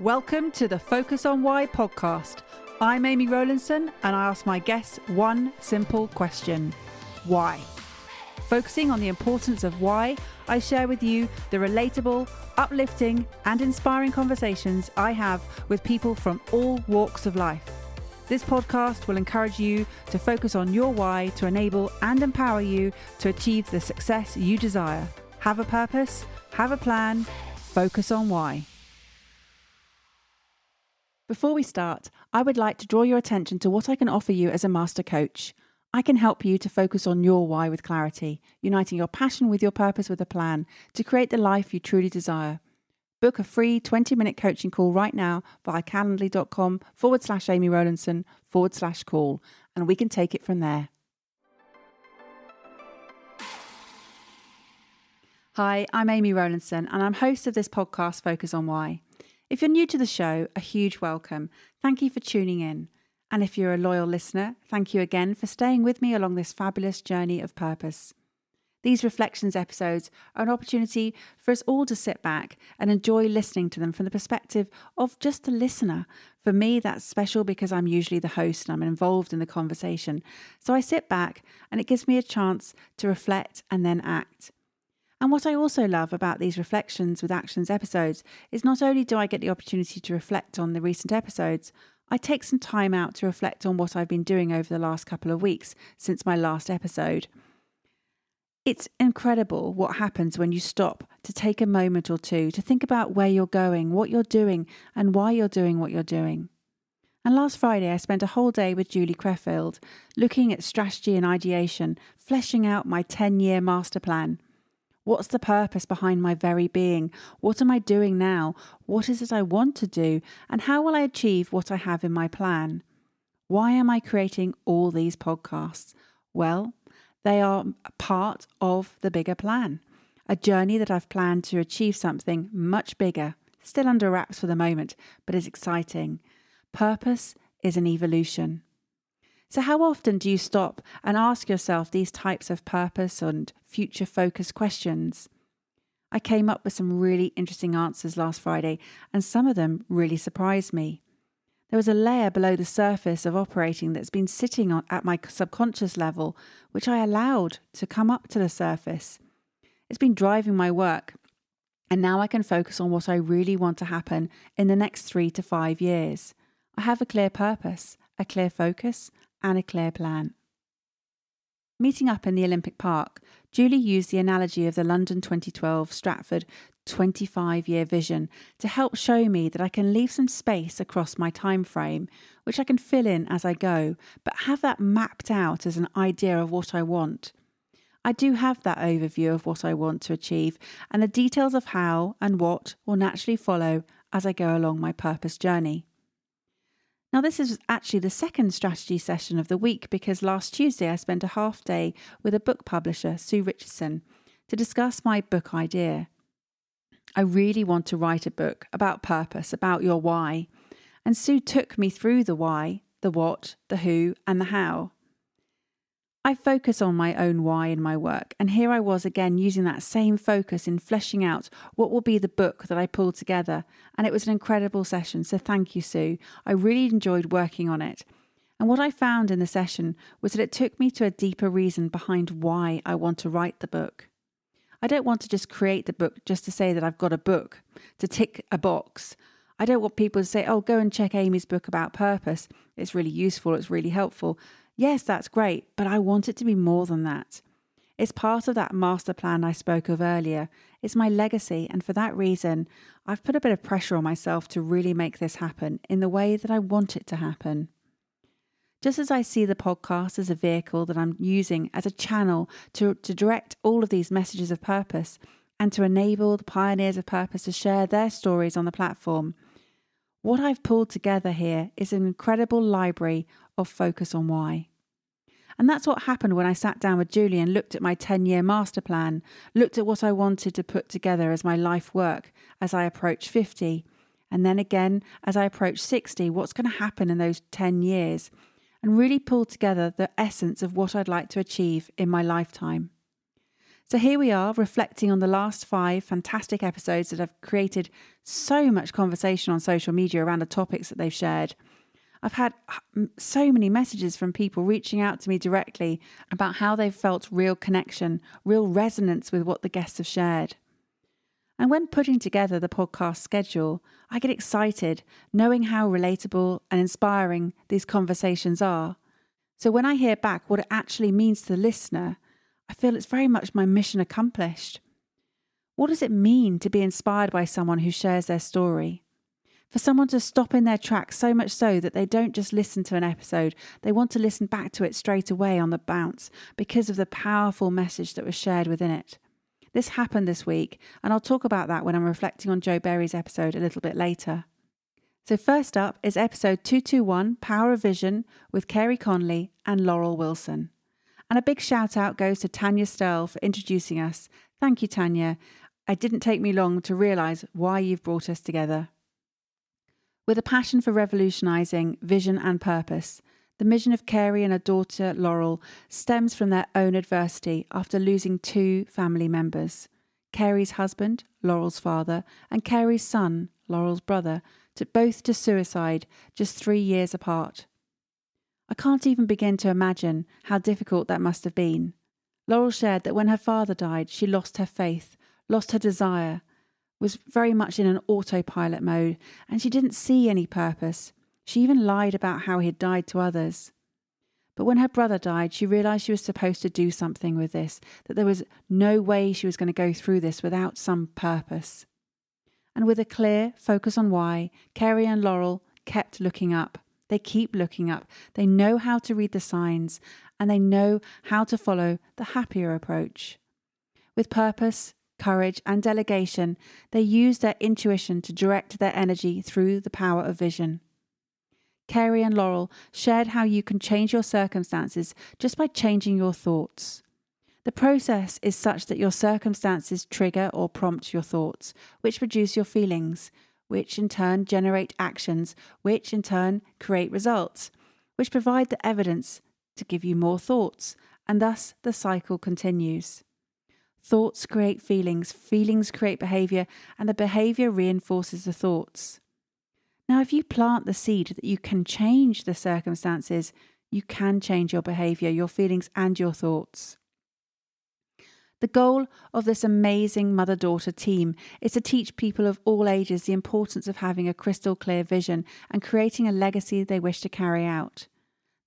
Welcome to the Focus on Why podcast. I'm Amy Rowlinson and I ask my guests one simple question. Why? Focusing on the importance of why, I share with you the relatable, uplifting and inspiring conversations I have with people from all walks of life. This podcast will encourage you to focus on your why to enable and empower you to achieve the success you desire. Have a purpose, have a plan, focus on why. Before we start, I would like to draw your attention to what I can offer you as a master coach. I can help you to focus on your why with clarity, uniting your passion with your purpose with a plan to create the life you truly desire. Book a free 20-minute coaching call right now via calendly.com/Amy Rowlinson/call, and we can take it from there. Hi, I'm Amy Rowlinson, and I'm host of this podcast, Focus on Why. If you're new to the show, a huge welcome. Thank you for tuning in. And if you're a loyal listener, thank you again for staying with me along this fabulous journey of purpose. These reflections episodes are an opportunity for us all to sit back and enjoy listening to them from the perspective of just a listener. For me, that's special because I'm usually the host and I'm involved in the conversation. So I sit back and it gives me a chance to reflect and then act. And what I also love about these Reflections with Actions episodes is not only do I get the opportunity to reflect on the recent episodes, I take some time out to reflect on what I've been doing over the last couple of weeks since my last episode. It's incredible what happens when you stop to take a moment or two to think about where you're going, what you're doing, and why you're doing what you're doing. And last Friday, I spent a whole day with Julie Creffield, looking at strategy and ideation, fleshing out my 10-year master plan. What's the purpose behind my very being? What am I doing now? What is it I want to do? And how will I achieve what I have in my plan? Why am I creating all these podcasts? Well, they are part of the bigger plan. A journey that I've planned to achieve something much bigger, still under wraps for the moment, but is exciting. Purpose is an evolution. So how often do you stop and ask yourself these types of purpose and future-focused questions? I came up with some really interesting answers last Friday, and some of them really surprised me. There was a layer below the surface of operating that's been sitting at my subconscious level, which I allowed to come up to the surface. It's been driving my work, and now I can focus on what I really want to happen in the next 3 to 5 years. I have a clear purpose, a clear focus, and a clear plan. Meeting up in the Olympic Park, Julie used the analogy of the London 2012 Stratford 25-year vision to help show me that I can leave some space across my time frame, which I can fill in as I go, but have that mapped out as an idea of what I want. I do have that overview of what I want to achieve, and the details of how and what will naturally follow as I go along my purpose journey. Now, this is actually the second strategy session of the week because last Tuesday I spent a half day with a book publisher, Sue Richardson, to discuss my book idea. I really want to write a book about purpose, about your why. And Sue took me through the why, the what, the who, and the how. I focus on my own why in my work, and here I was again using that same focus in fleshing out what will be the book that I pulled together, and it was an incredible session, so thank you, Sue. I really enjoyed working on it. And what I found in the session was that it took me to a deeper reason behind why I want to write the book. I don't want to just create the book just to say that I've got a book, to tick a box. I don't want people to say, oh, go and check Amy's book about purpose. It's really useful, it's really helpful. Yes, that's great, but I want it to be more than that. It's part of that master plan I spoke of earlier. It's my legacy, and for that reason, I've put a bit of pressure on myself to really make this happen in the way that I want it to happen. Just as I see the podcast as a vehicle that I'm using as a channel to direct all of these messages of purpose and to enable the pioneers of purpose to share their stories on the platform, what I've pulled together here is an incredible library of focus on why. And that's what happened when I sat down with Julie and looked at my 10-year master plan, looked at what I wanted to put together as my life work as I approach 50. And then again, as I approach 60, what's going to happen in those 10 years? And really pulled together the essence of what I'd like to achieve in my lifetime. So here we are, reflecting on the last 5 fantastic episodes that have created so much conversation on social media around the topics that they've shared. I've had so many messages from people reaching out to me directly about how they've felt real connection, real resonance with what the guests have shared. And when putting together the podcast schedule, I get excited knowing how relatable and inspiring these conversations are. So when I hear back what it actually means to the listener, I feel it's very much my mission accomplished. What does it mean to be inspired by someone who shares their story? For someone to stop in their tracks so much so that they don't just listen to an episode, they want to listen back to it straight away on the bounce because of the powerful message that was shared within it. This happened this week, and I'll talk about that when I'm reflecting on Joe Berry's episode a little bit later. So first up is episode 221, Power of Vision, with Carey Conley and Laurel Wilson. And a big shout out goes to Tanya Sterl for introducing us. Thank you, Tanya. It didn't take me long to realise why you've brought us together. With a passion for revolutionising vision and purpose, the mission of Carey and her daughter Laurel stems from their own adversity after losing 2 family members. Carey's husband, Laurel's father, and Carey's son, Laurel's brother, both to suicide just 3 years apart. I can't even begin to imagine how difficult that must have been. Laurel shared that when her father died, she lost her faith, lost her desire, was very much in an autopilot mode, and she didn't see any purpose. She even lied about how he had died to others. But when her brother died, she realised she was supposed to do something with this, that there was no way she was going to go through this without some purpose. And with a clear focus on why, Carey and Laurel kept looking up. They keep looking up. They know how to read the signs, and they know how to follow the happier approach. With purpose, courage, and delegation, they use their intuition to direct their energy through the power of vision. Carey and Laurel shared how you can change your circumstances just by changing your thoughts. The process is such that your circumstances trigger or prompt your thoughts, which produce your feelings, which in turn generate actions, which in turn create results, which provide the evidence to give you more thoughts, and thus the cycle continues. Thoughts create feelings, feelings create behaviour, and the behaviour reinforces the thoughts. Now, if you plant the seed that you can change the circumstances, you can change your behaviour, your feelings, and your thoughts. The goal of this amazing mother-daughter team is to teach people of all ages the importance of having a crystal clear vision and creating a legacy they wish to carry out.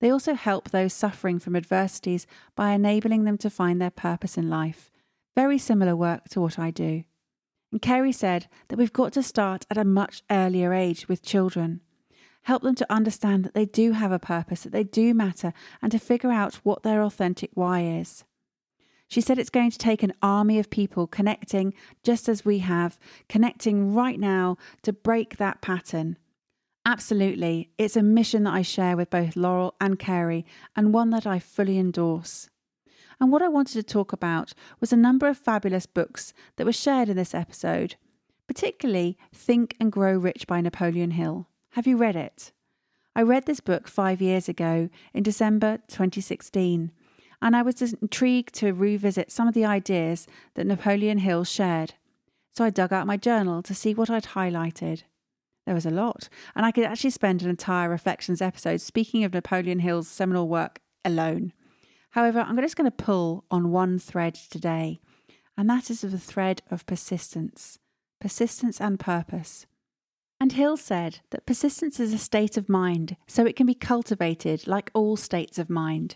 They also help those suffering from adversities by enabling them to find their purpose in life. Very similar work to what I do. And Carey said that we've got to start at a much earlier age with children. Help them to understand that they do have a purpose, that they do matter, and to figure out what their authentic why is. She said it's going to take an army of people connecting just as we have, connecting right now to break that pattern. Absolutely, it's a mission that I share with both Laurel and Carey, and one that I fully endorse. And what I wanted to talk about was a number of fabulous books that were shared in this episode, particularly Think and Grow Rich by Napoleon Hill. Have you read it? I read this book 5 years ago in December 2016. And I was just intrigued to revisit some of the ideas that Napoleon Hill shared. So I dug out my journal to see what I'd highlighted. There was a lot, and I could actually spend an entire Reflections episode speaking of Napoleon Hill's seminal work alone. However, I'm just going to pull on one thread today, and that is the thread of persistence and purpose. And Hill said that persistence is a state of mind, so it can be cultivated like all states of mind.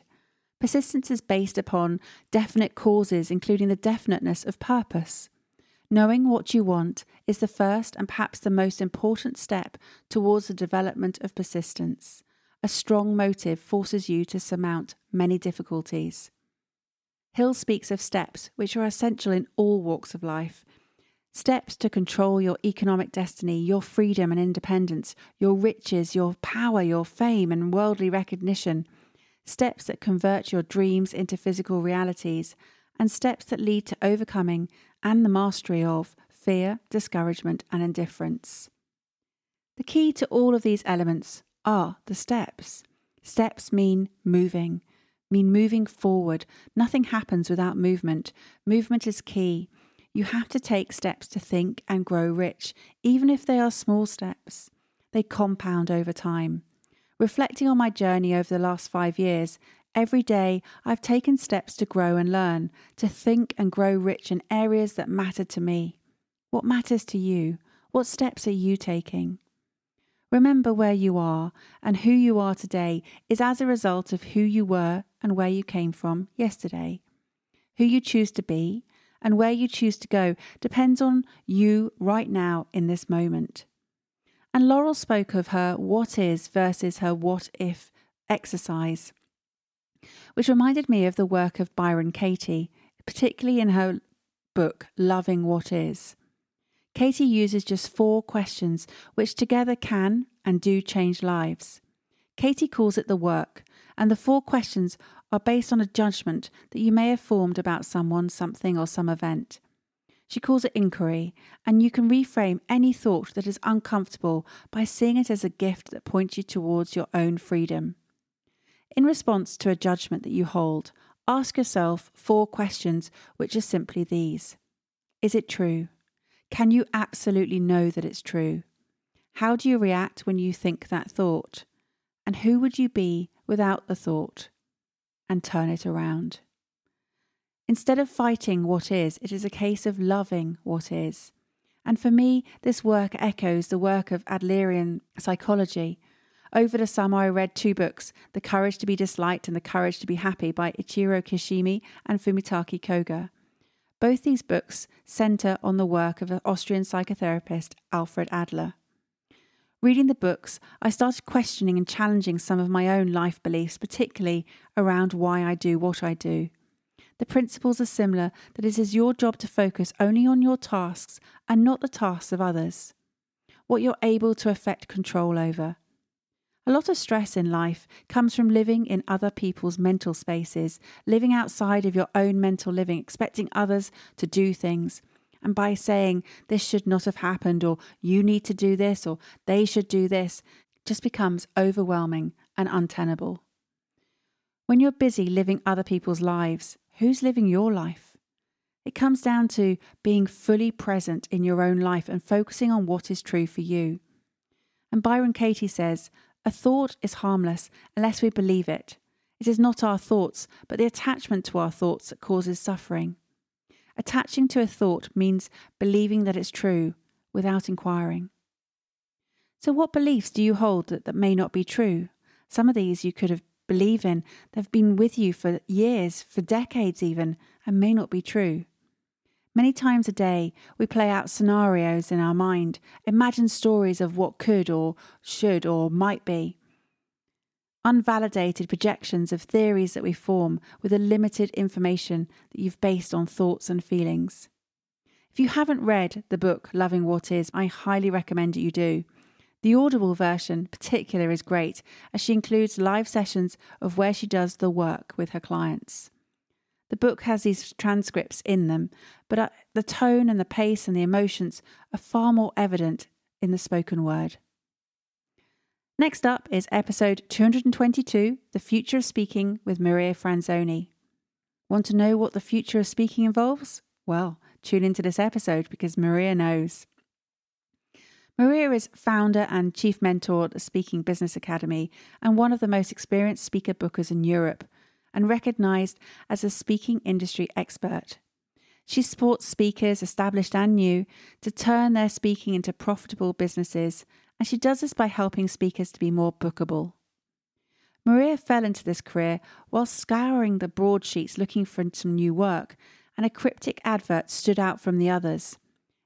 Persistence is based upon definite causes, including the definiteness of purpose. Knowing what you want is the first and perhaps the most important step towards the development of persistence. A strong motive forces you to surmount many difficulties. Hill speaks of steps which are essential in all walks of life. Steps to control your economic destiny, your freedom and independence, your riches, your power, your fame and worldly recognition. Steps that convert your dreams into physical realities, and steps that lead to overcoming and the mastery of fear, discouragement, and indifference. The key to all of these elements are the steps. Steps mean moving. mean moving forward. Nothing happens without movement. Movement is key. You have to take steps to think and grow rich, even if they are small steps. They compound over time. Reflecting on my journey over the last 5 years, every day I've taken steps to grow and learn, to think and grow rich in areas that matter to me. What matters to you? What steps are you taking? Remember where you are, and who you are today is as a result of who you were and where you came from yesterday. Who you choose to be and where you choose to go depends on you right now in this moment. And Laurel spoke of her what is versus her what if exercise, which reminded me of the work of Byron Katie, particularly in her book, Loving What Is. Katie uses just 4 questions which together can and do change lives. Katie calls it the work, and the 4 questions are based on a judgment that you may have formed about someone, something, or some event. She calls it inquiry, and you can reframe any thought that is uncomfortable by seeing it as a gift that points you towards your own freedom. In response to a judgment that you hold, ask yourself 4 questions which are simply these. Is it true? Can you absolutely know that it's true? How do you react when you think that thought? And who would you be without the thought? And turn it around. Instead of fighting what is, it is a case of loving what is. And for me, this work echoes the work of Adlerian psychology. Over the summer, I read 2 books, The Courage to be Disliked and The Courage to be Happy by Ichiro Kishimi and Fumitake Koga. Both these books centre on the work of the Austrian psychotherapist Alfred Adler. Reading the books, I started questioning and challenging some of my own life beliefs, particularly around why I do what I do. The principles are similar, that it is your job to focus only on your tasks and not the tasks of others, what you're able to effect control over. A lot of stress in life comes from living in other people's mental spaces, living outside of your own mental living, expecting others to do things. And by saying, this should not have happened, or you need to do this, or they should do this, just becomes overwhelming and untenable. When you're busy living other people's lives, who's living your life? It comes down to being fully present in your own life and focusing on what is true for you. And Byron Katie says, a thought is harmless unless we believe it. It is not our thoughts, but the attachment to our thoughts that causes suffering. Attaching to a thought means believing that it's true without inquiring. So what beliefs do you hold that may not be true? Some of these you could have believed in, they've been with you for years, for decades even, and may not be true. Many times a day, we play out scenarios in our mind, imagine stories of what could or should or might be. Unvalidated projections of theories that we form with the limited information that you've based on thoughts and feelings. If you haven't read the book Loving What Is, I highly recommend that you do. The Audible version in particular is great, as she includes live sessions of where she does the work with her clients. The book has these transcripts in them, but the tone and the pace and the emotions are far more evident in the spoken word. Next up is episode 222, The Future of Speaking with Maria Franzoni. Want to know what the future of speaking involves? Well, tune into this episode because Maria knows. Maria is founder and chief mentor at the Speaking Business Academy and one of the most experienced speaker bookers in Europe, and recognised as a speaking industry expert. She supports speakers, established and new, to turn their speaking into profitable businesses, and she does this by helping speakers to be more bookable. Maria fell into this career while scouring the broadsheets looking for some new work, and a cryptic advert stood out from the others.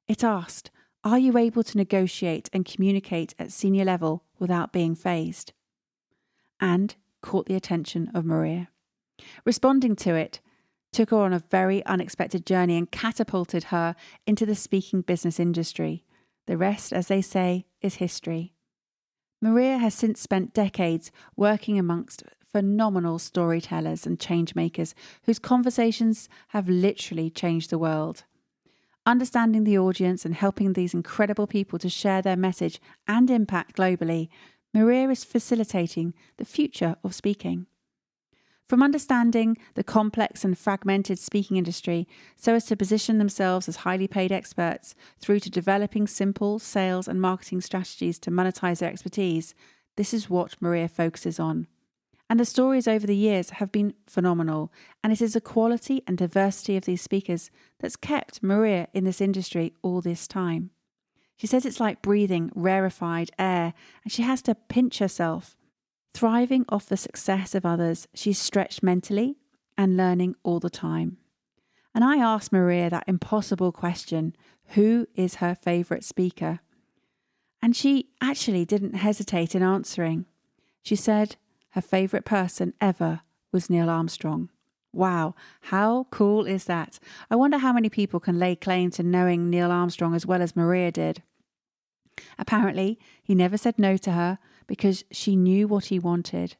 It asked, "Are you able to negotiate and communicate at senior level without being phased?" And caught the attention of Maria. Responding to it took her on a very unexpected journey and catapulted her into the speaking business industry. The rest, as they say, is history. Maria has since spent decades working amongst phenomenal storytellers and change makers whose conversations have literally changed the world. Understanding the audience and helping these incredible people to share their message and impact globally, Maria is facilitating the future of speaking. From understanding the complex and fragmented speaking industry so as to position themselves as highly paid experts, through to developing simple sales and marketing strategies to monetize their expertise, this is what Maria focuses on. And the stories over the years have been phenomenal, and it is the quality and diversity of these speakers that's kept Maria in this industry all this time. She says it's like breathing rarefied air, and she has to pinch herself. Thriving off the success of others, she's stretched mentally and learning all the time. And I asked Maria that impossible question, who is her favourite speaker? And she actually didn't hesitate in answering. She said her favourite person ever was Neil Armstrong. Wow, how cool is that? I wonder how many people can lay claim to knowing Neil Armstrong as well as Maria did. Apparently, he never said no to her because she knew what he wanted,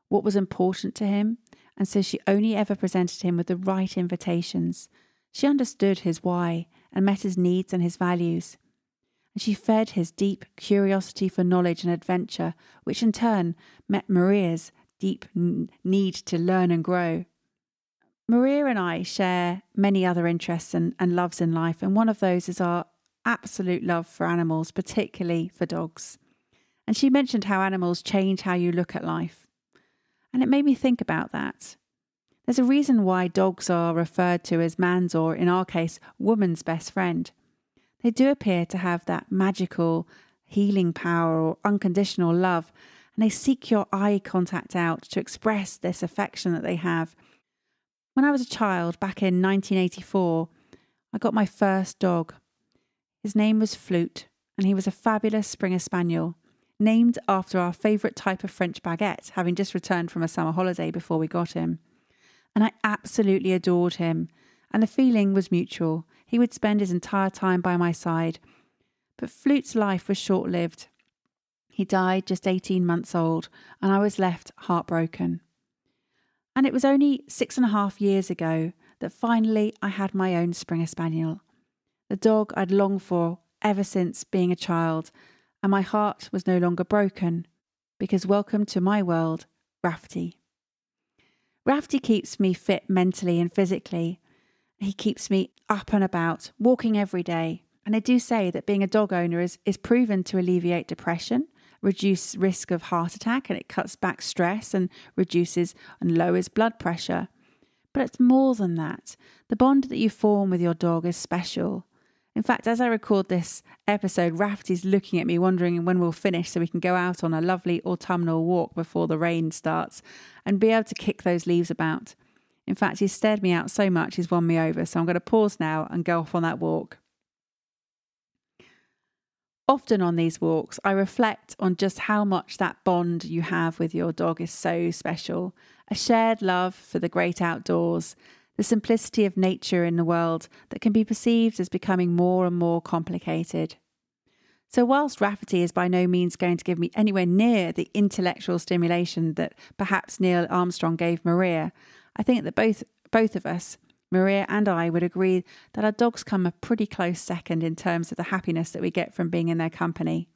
what was important to him, and so she only ever presented him with the right invitations. She understood his why and met his needs and his values. And she fed his deep curiosity for knowledge and adventure, which in turn met Maria's deep need to learn and grow. Maria and I share many other interests and loves in life, and one of those is our absolute love for animals, particularly for dogs. And she mentioned how animals change how you look at life. And it made me think about that. There's a reason why dogs are referred to as man's, or in our case, woman's best friend. They do appear to have that magical healing power or unconditional love, and they seek your eye contact out to express this affection that they have. When I was a child, back in 1984, I got my first dog. His name was Flute, and he was a fabulous Springer Spaniel, named after our favourite type of French baguette, having just returned from a summer holiday before we got him. And I absolutely adored him, and the feeling was mutual. He would spend his entire time by my side. But Flute's life was short-lived. He died just 18 months old, and I was left heartbroken. And it was only 6.5 years ago that finally I had my own Springer Spaniel, the dog I'd longed for ever since being a child, and my heart was no longer broken, because welcome to my world, Rafferty. Rafferty keeps me fit mentally and physically. He keeps me up and about, walking every day. And they do say that being a dog owner is proven to alleviate depression, reduce risk of heart attack, and it cuts back stress and reduces and lowers blood pressure. But it's more than that. The bond that you form with your dog is special. In fact, as I record this episode, Rafferty's looking at me wondering when we'll finish so we can go out on a lovely autumnal walk before the rain starts and be able to kick those leaves about. In fact, he's stared me out so much he's won me over, so I'm going to pause now and go off on that walk. Often on these walks, I reflect on just how much that bond you have with your dog is so special. A shared love for the great outdoors, the simplicity of nature in the world that can be perceived as becoming more and more complicated. So whilst Rafferty is by no means going to give me anywhere near the intellectual stimulation that perhaps Neil Armstrong gave Maria, I think that both of us, Maria and I, would agree that our dogs come a pretty close second in terms of the happiness that we get from being in their company.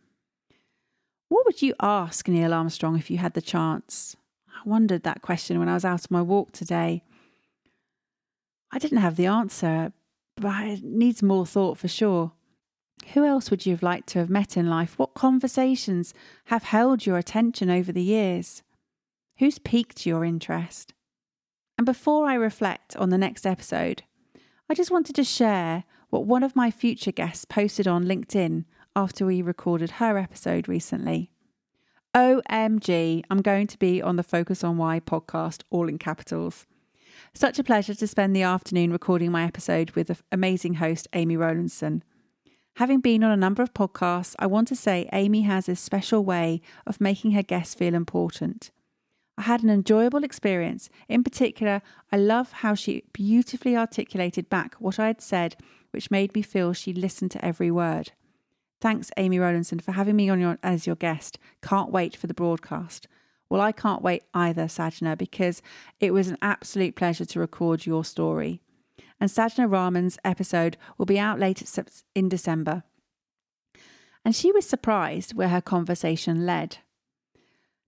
What would you ask Neil Armstrong if you had the chance? I wondered that question when I was out on my walk today. I didn't have the answer, but it needs more thought for sure. Who else would you have liked to have met in life? What conversations have held your attention over the years? Who's piqued your interest? And before I reflect on the next episode, I just wanted to share what one of my future guests posted on LinkedIn after we recorded her episode recently. OMG, I'm going to be on the Focus on Why podcast, all in capitals. Such a pleasure to spend the afternoon recording my episode with the amazing host, Amy Rowlinson. Having been on a number of podcasts, I want to say Amy has a special way of making her guests feel important. I had an enjoyable experience. In particular, I love how she beautifully articulated back what I had said, which made me feel she listened to every word. Thanks, Amy Rowlinson, for having me on as your guest. Can't wait for the broadcast. Well, I can't wait either, Sajna, because it was an absolute pleasure to record your story. And Sajna Rahman's episode will be out later in December. And she was surprised where her conversation led.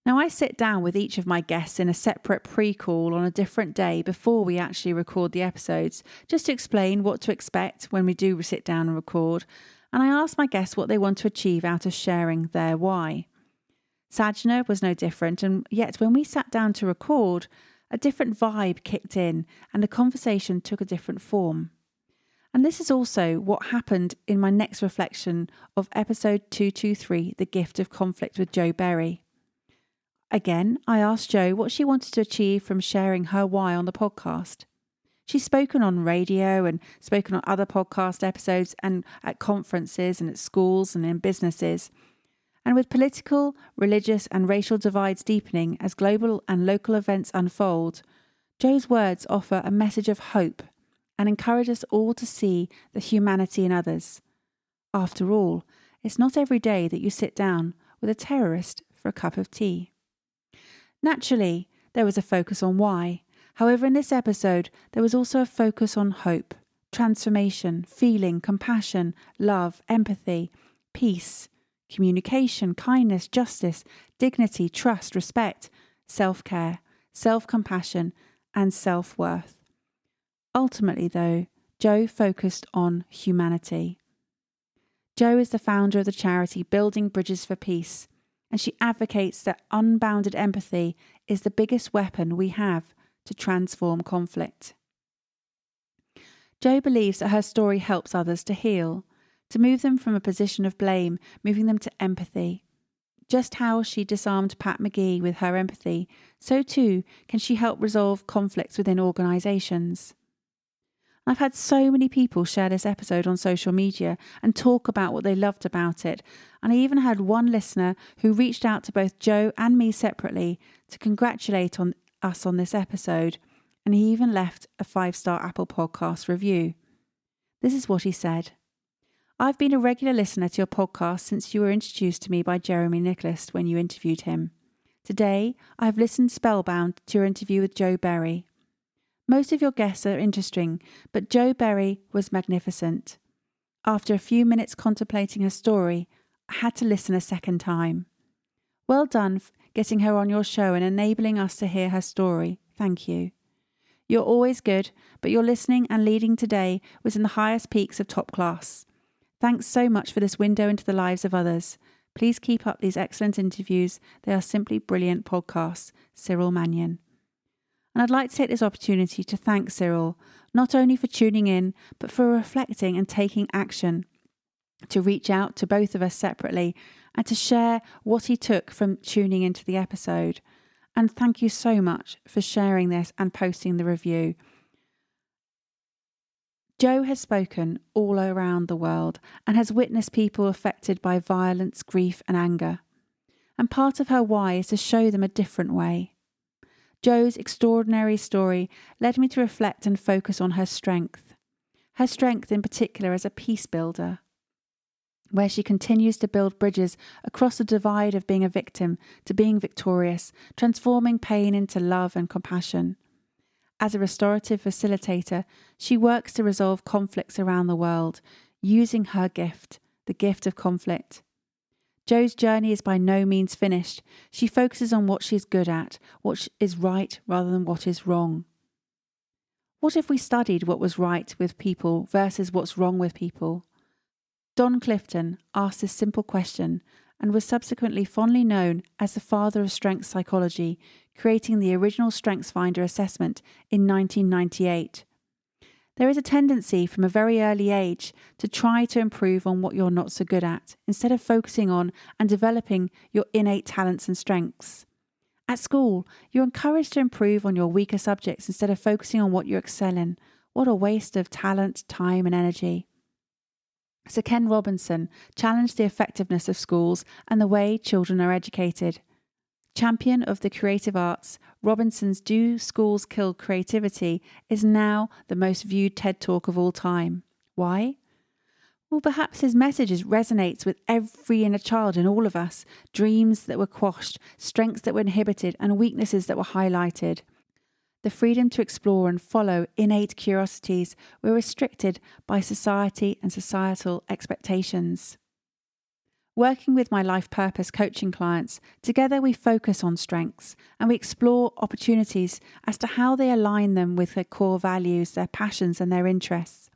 Now, I sit down with each of my guests in a separate pre-call on a different day before we actually record the episodes, just to explain what to expect when we do sit down and record, and I ask my guests what they want to achieve out of sharing their why. Sajna was no different, and yet when we sat down to record, a different vibe kicked in and the conversation took a different form. And this is also what happened in my next reflection of episode 223, The Gift of Conflict with Jo Berry. Again, I asked Jo what she wanted to achieve from sharing her why on the podcast. She's spoken on radio and spoken on other podcast episodes and at conferences and at schools and in businesses. And with political, religious and racial divides deepening as global and local events unfold, Jo's words offer a message of hope and encourage us all to see the humanity in others. After all, it's not every day that you sit down with a terrorist for a cup of tea. Naturally, there was a focus on why. However, in this episode, there was also a focus on hope, transformation, feeling, compassion, love, empathy, peace, communication, kindness, justice, dignity, trust, respect, self-care, self-compassion, and self-worth. Ultimately, though, Jo focused on humanity. Jo is the founder of the charity Building Bridges for Peace, and she advocates that unbounded empathy is the biggest weapon we have to transform conflict. Jo believes that her story helps others to heal, to move them from a position of blame, moving them to empathy. Just how she disarmed Pat McGee with her empathy, so too can she help resolve conflicts within organisations. I've had so many people share this episode on social media and talk about what they loved about it, and I even had one listener who reached out to both Jo and me separately to congratulate us on this episode, and he even left a 5-star Apple Podcast review. This is what he said. I've been a regular listener to your podcast since you were introduced to me by Jeremy Nicholas when you interviewed him. Today, I have listened spellbound to your interview with Jo Berry. Most of your guests are interesting, but Jo Berry was magnificent. After a few minutes contemplating her story, I had to listen a second time. Well done getting her on your show and enabling us to hear her story. Thank you. You're always good, but your listening and leading today was in the highest peaks of top class. Thanks so much for this window into the lives of others. Please keep up these excellent interviews. They are simply brilliant podcasts. Cyril Mannion. And I'd like to take this opportunity to thank Cyril, not only for tuning in, but for reflecting and taking action, to reach out to both of us separately and to share what he took from tuning into the episode. And thank you so much for sharing this and posting the review. Jo has spoken all around the world and has witnessed people affected by violence, grief and anger. And part of her why is to show them a different way. Jo's extraordinary story led me to reflect and focus on her strength in particular as a peace builder, where she continues to build bridges across the divide of being a victim to being victorious, transforming pain into love and compassion. As a restorative facilitator, she works to resolve conflicts around the world, using her gift, the gift of conflict. Jo's journey is by no means finished. She focuses on what she's good at, what is right rather than what is wrong. What if we studied what was right with people versus what's wrong with people? Don Clifton asked this simple question and was subsequently fondly known as the father of strength psychology, creating the original StrengthsFinder assessment in 1998. There is a tendency from a very early age to try to improve on what you're not so good at, instead of focusing on and developing your innate talents and strengths. At school, you're encouraged to improve on your weaker subjects instead of focusing on what you excel in. What a waste of talent, time and energy. Sir Ken Robinson challenged the effectiveness of schools and the way children are educated. Champion of the creative arts, Robinson's Do Schools Kill Creativity is now the most viewed TED Talk of all time. Why? Well, perhaps his message resonates with every inner child in all of us. Dreams that were quashed, strengths that were inhibited, and weaknesses that were highlighted. The freedom to explore and follow innate curiosities were restricted by society and societal expectations. Working with my life purpose coaching clients, together we focus on strengths and we explore opportunities as to how they align them with their core values, their passions and their interests.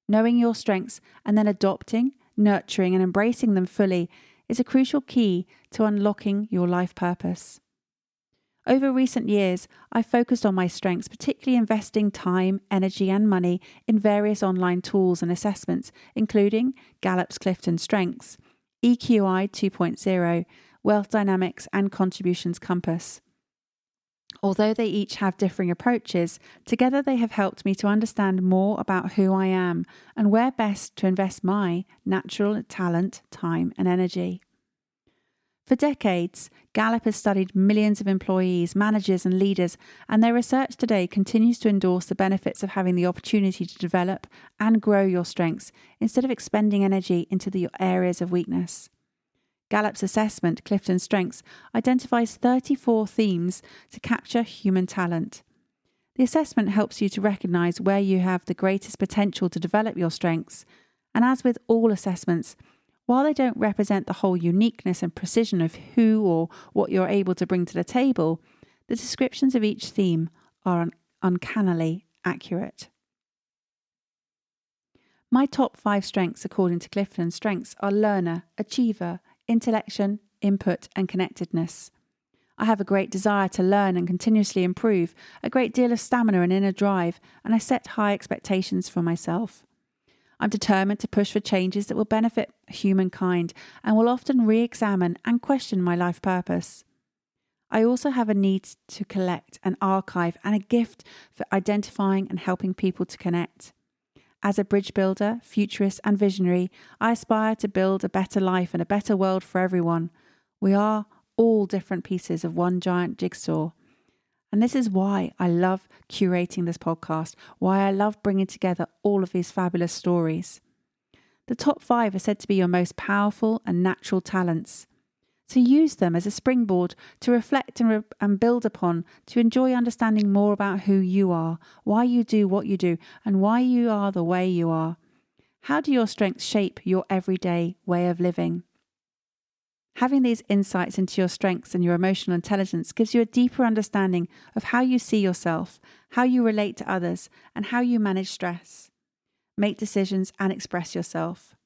Knowing your strengths and then adopting, nurturing and embracing them fully is a crucial key to unlocking your life purpose. Over recent years, I've focused on my strengths, particularly investing time, energy and money in various online tools and assessments, including Gallup's Clifton Strengths, EQI 2.0, Wealth Dynamics and Contributions Compass. Although they each have differing approaches, together they have helped me to understand more about who I am and where best to invest my natural talent, time and energy. For decades, Gallup has studied millions of employees, managers and leaders, and their research today continues to endorse the benefits of having the opportunity to develop and grow your strengths instead of expending energy into the areas of weakness. Gallup's assessment, Clifton Strengths, identifies 34 themes to capture human talent. The assessment helps you to recognise where you have the greatest potential to develop your strengths, and as with all assessments, while they don't represent the whole uniqueness and precision of who or what you're able to bring to the table, the descriptions of each theme are uncannily accurate. My top 5 strengths according to Clifton Strengths are learner, achiever, intellection, input and connectedness. I have a great desire to learn and continuously improve, a great deal of stamina and inner drive, and I set high expectations for myself. I'm determined to push for changes that will benefit humankind and will often re-examine and question my life purpose. I also have a need to collect and archive and a gift for identifying and helping people to connect. As a bridge builder, futurist and visionary, I aspire to build a better life and a better world for everyone. We are all different pieces of one giant jigsaw. And this is why I love curating this podcast, why I love bringing together all of these fabulous stories. The top 5 are said to be your most powerful and natural talents. So use them as a springboard to reflect and build upon, to enjoy understanding more about who you are, why you do what you do, and why you are the way you are. How do your strengths shape your everyday way of living? Having these insights into your strengths and your emotional intelligence gives you a deeper understanding of how you see yourself, how you relate to others, and how you manage stress. Make decisions and express yourself.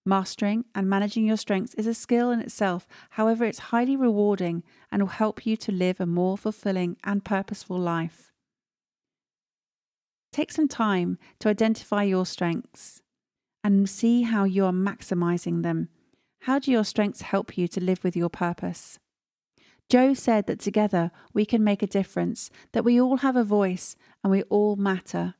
Mastering and managing your strengths is a skill in itself, however, it's highly rewarding and will help you to live a more fulfilling and purposeful life. Take some time to identify your strengths and see how you are maximizing them. How do your strengths help you to live with your purpose? Jo said that together we can make a difference, that we all have a voice and we all matter.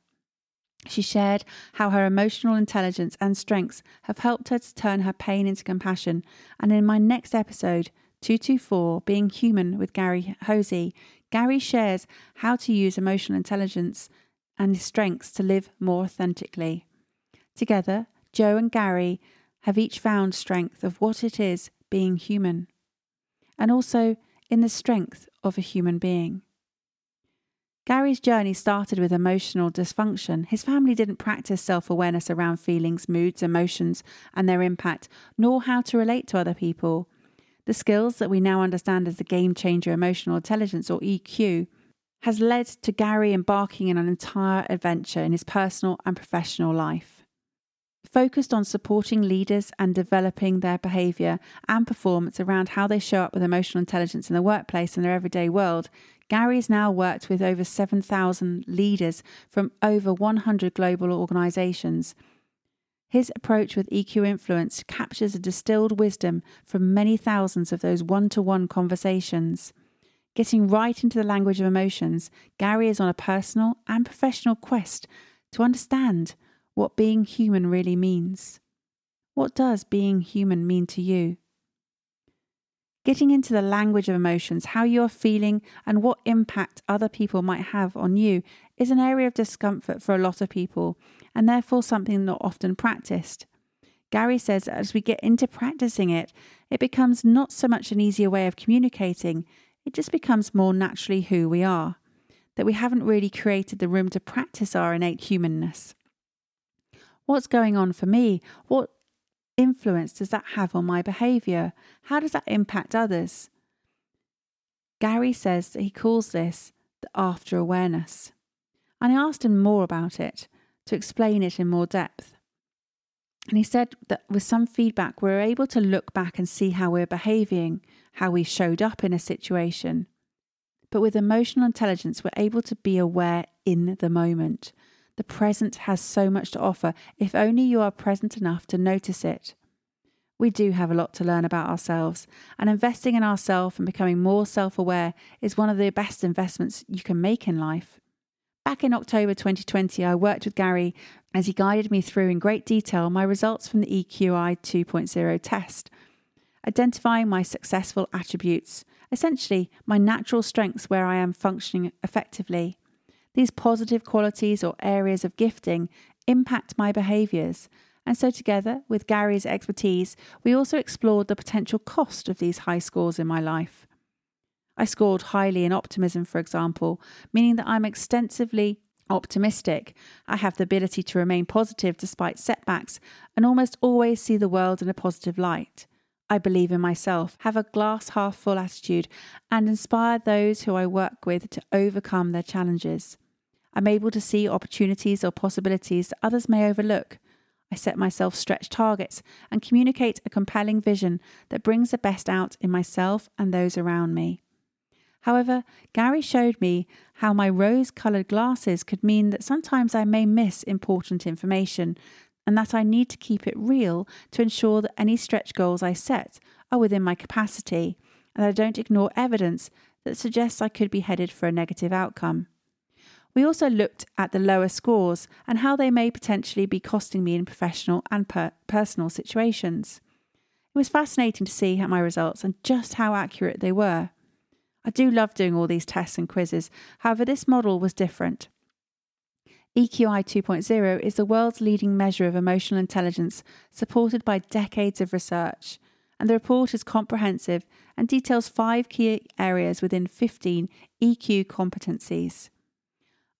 She shared how her emotional intelligence and strengths have helped her to turn her pain into compassion. And in my next episode, 224, Being Human with Hosey, Gary shares how to use emotional intelligence and strengths to live more authentically. Together, Jo and Gary have each found strength of what it is being human, and also in the strength of a human being. Gary's journey started with emotional dysfunction. His family didn't practice self-awareness around feelings, moods, emotions, and their impact, nor how to relate to other people. The skills that we now understand as the game changer emotional intelligence, or EQ, has led to Gary embarking on an entire adventure in his personal and professional life. Focused on supporting leaders and developing their behaviour and performance around how they show up with emotional intelligence in the workplace and their everyday world, Gary has now worked with over 7,000 leaders from over 100 global organisations. His approach with EQ Influence captures a distilled wisdom from many thousands of those one-to-one conversations. Getting right into the language of emotions, Gary is on a personal and professional quest to understand what being human really means. What does being human mean to you? Getting into the language of emotions, how you're feeling and what impact other people might have on you is an area of discomfort for a lot of people and therefore something not often practiced. Gary says that as we get into practicing it, it becomes not so much an easier way of communicating, it just becomes more naturally who we are, that we haven't really created the room to practice our innate humanness. What's going on for me? What influence does that have on my behaviour? How does that impact others? Gary says that he calls this the after awareness. And I asked him more about it, to explain it in more depth. And he said that with some feedback, we're able to look back and see how we're behaving, how we showed up in a situation. But with emotional intelligence, we're able to be aware in the moment. The present has so much to offer, if only you are present enough to notice it. We do have a lot to learn about ourselves, and investing in ourselves and becoming more self-aware is one of the best investments you can make in life. Back in October 2020, I worked with Gary as he guided me through in great detail my results from the EQI 2.0 test, identifying my successful attributes, essentially my natural strengths where I am functioning effectively. These positive qualities or areas of gifting impact my behaviours, and so together with Gary's expertise, we also explored the potential cost of these high scores in my life. I scored highly in optimism, for example, meaning that I'm extensively optimistic. I have the ability to remain positive despite setbacks and almost always see the world in a positive light. I believe in myself, have a glass half full attitude, and inspire those who I work with to overcome their challenges. I'm able to see opportunities or possibilities that others may overlook. I set myself stretch targets and communicate a compelling vision that brings the best out in myself and those around me. However, Gary showed me how my rose-coloured glasses could mean that sometimes I may miss important information, and that I need to keep it real to ensure that any stretch goals I set are within my capacity, and I don't ignore evidence that suggests I could be headed for a negative outcome. We also looked at the lower scores and how they may potentially be costing me in professional and personal situations. It was fascinating to see my results and just how accurate they were. I do love doing all these tests and quizzes, however this model was different. EQI 2.0 is the world's leading measure of emotional intelligence, supported by decades of research, and the report is comprehensive and details 5 key areas within 15 EQ competencies.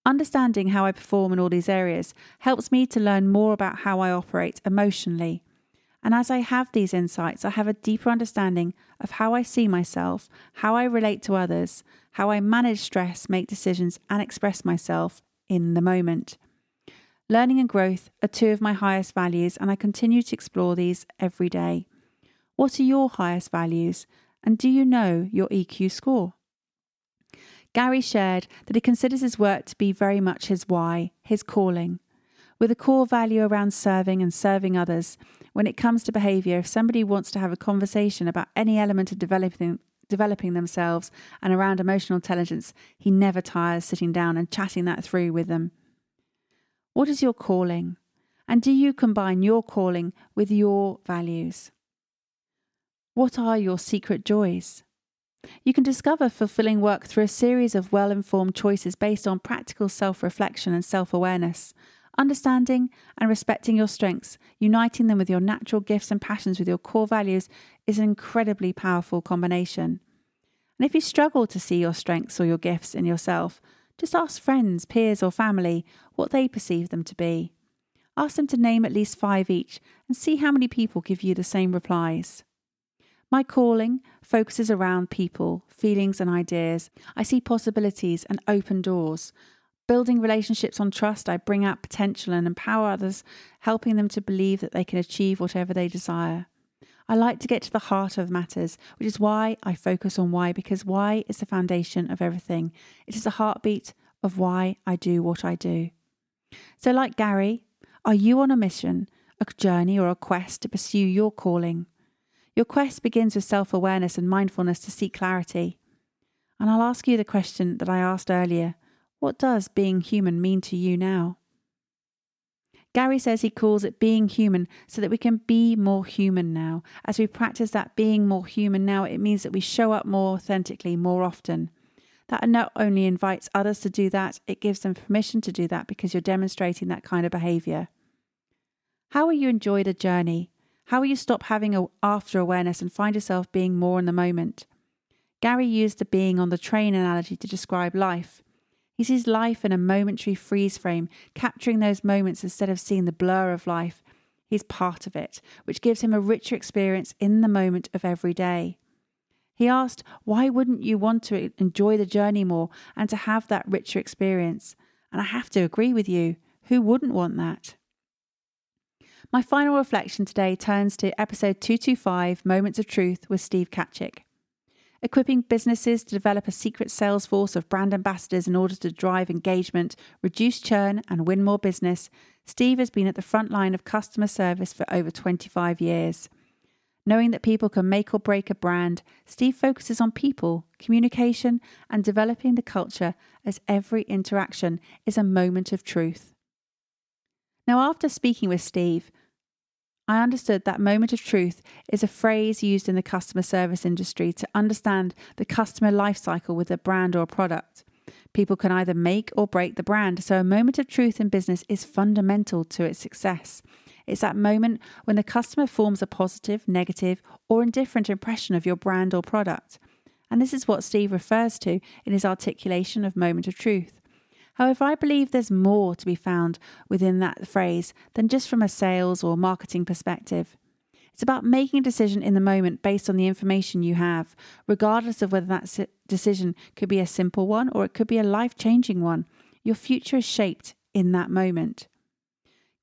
Understanding how I perform in all these areas helps me to learn more about how I operate emotionally. And as I have these insights, I have a deeper understanding of how I see myself, how I relate to others, how I manage stress, make decisions, and express myself in the moment. Learning and growth are 2 of my highest values, and I continue to explore these every day. What are your highest values? And do you know your EQ score? Gary shared that he considers his work to be very much his why, his calling. With a core value around serving and serving others, when it comes to behaviour, if somebody wants to have a conversation about any element of developing themselves and around emotional intelligence, he never tires sitting down and chatting that through with them. What is your calling? And do you combine your calling with your values? What are your secret joys? You can discover fulfilling work through a series of well-informed choices based on practical self-reflection and self-awareness. Understanding and respecting your strengths, uniting them with your natural gifts and passions with your core values is an incredibly powerful combination. And if you struggle to see your strengths or your gifts in yourself, just ask friends, peers or family what they perceive them to be. Ask them to name at least 5 each and see how many people give you the same replies. My calling focuses around people, feelings and ideas. I see possibilities and open doors. Building relationships on trust, I bring out potential and empower others, helping them to believe that they can achieve whatever they desire. I like to get to the heart of matters, which is why I focus on why, because why is the foundation of everything. It is the heartbeat of why I do what I do. So like Gary, are you on a mission, a journey or a quest to pursue your calling? Your quest begins with self-awareness and mindfulness to seek clarity. And I'll ask you the question that I asked earlier. What does being human mean to you now? Gary says he calls it being human so that we can be more human now. As we practice that being more human now, it means that we show up more authentically, more often. That not only invites others to do that, it gives them permission to do that because you're demonstrating that kind of behaviour. How will you enjoy the journey? How will you stop having an after awareness and find yourself being more in the moment? Gary used the being on the train analogy to describe life. He sees life in a momentary freeze frame, capturing those moments instead of seeing the blur of life. He's part of it, which gives him a richer experience in the moment of every day. He asked, why wouldn't you want to enjoy the journey more and to have that richer experience? And I have to agree with you. Who wouldn't want that? My final reflection today turns to episode 225, Moments of Truth with Steve Catchick. Equipping businesses to develop a secret sales force of brand ambassadors in order to drive engagement, reduce churn, and win more business, Steve has been at the front line of customer service for over 25 years. Knowing that people can make or break a brand, Steve focuses on people, communication, and developing the culture as every interaction is a moment of truth. Now, after speaking with Steve, I understood that moment of truth is a phrase used in the customer service industry to understand the customer life cycle with a brand or product. People can either make or break the brand, so a moment of truth in business is fundamental to its success. It's that moment when the customer forms a positive, negative, or indifferent impression of your brand or product. And this is what Steve refers to in his articulation of moment of truth. However, I believe there's more to be found within that phrase than just from a sales or marketing perspective. It's about making a decision in the moment based on the information you have, regardless of whether that decision could be a simple one or it could be a life-changing one. Your future is shaped in that moment.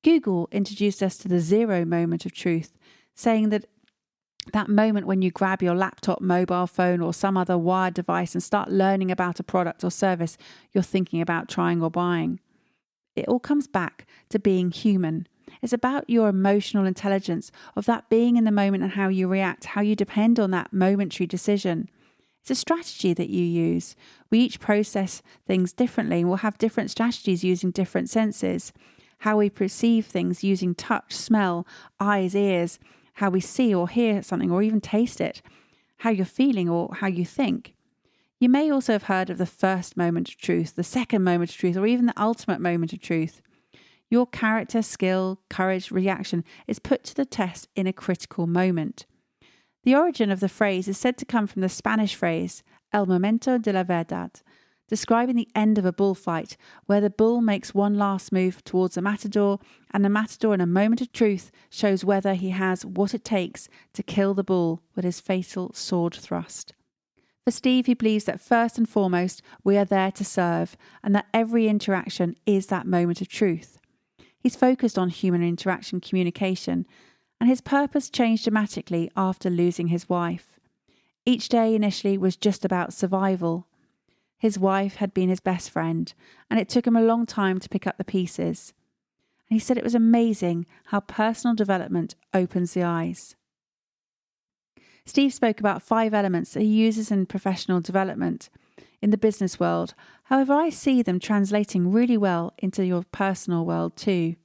Google introduced us to the zero moment of truth, saying that moment when you grab your laptop, mobile phone, or some other wired device and start learning about a product or service you're thinking about trying or buying. It all comes back to being human. It's about your emotional intelligence of that being in the moment and how you react, how you depend on that momentary decision. It's a strategy that you use. We each process things differently and we'll have different strategies using different senses. How we perceive things using touch, smell, eyes, ears, how we see or hear something or even taste it, how you're feeling or how you think. You may also have heard of the first moment of truth, the second moment of truth, or even the ultimate moment of truth. Your character, skill, courage, reaction is put to the test in a critical moment. The origin of the phrase is said to come from the Spanish phrase, el momento de la verdad, describing the end of a bullfight, where the bull makes one last move towards the matador, and the matador in a moment of truth shows whether he has what it takes to kill the bull with his fatal sword thrust. For Steve, he believes that first and foremost, we are there to serve, and that every interaction is that moment of truth. He's focused on human interaction communication, and his purpose changed dramatically after losing his wife. Each day initially was just about survival. His wife had been his best friend, and it took him a long time to pick up the pieces. And he said it was amazing how personal development opens the eyes. Steve spoke about 5 elements that he uses in professional development in the business world. However, I see them translating really well into your personal world too.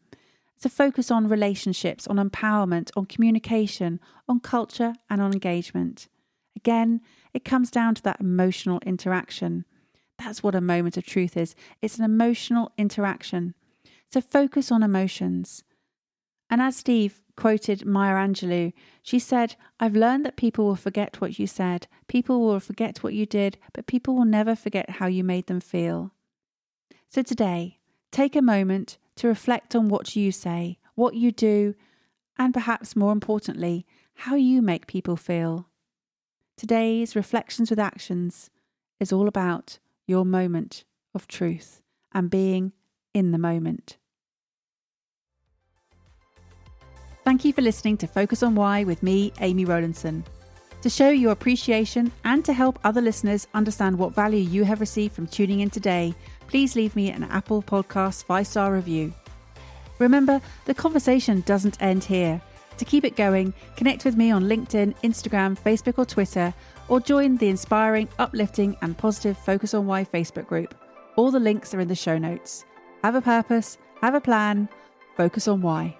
It's a focus on relationships, on empowerment, on communication, on culture, and on engagement. Again, it comes down to that emotional interaction. That's what a moment of truth is. It's an emotional interaction. So focus on emotions. And as Steve quoted Maya Angelou, she said, I've learned that people will forget what you said, people will forget what you did, but people will never forget how you made them feel. So today, take a moment to reflect on what you say, what you do, and perhaps more importantly, how you make people feel. Today's Reflections with Actions is all about your moment of truth and being in the moment. Thank you for listening to Focus on Why with me, Amy Rowlinson. To show your appreciation and to help other listeners understand what value you have received from tuning in today, please leave me an Apple Podcast 5-star review. Remember, the conversation doesn't end here. To keep it going, connect with me on LinkedIn, Instagram, Facebook or Twitter, or join the inspiring, uplifting and positive Focus on Why Facebook group. All the links are in the show notes. Have a purpose, have a plan, focus on why.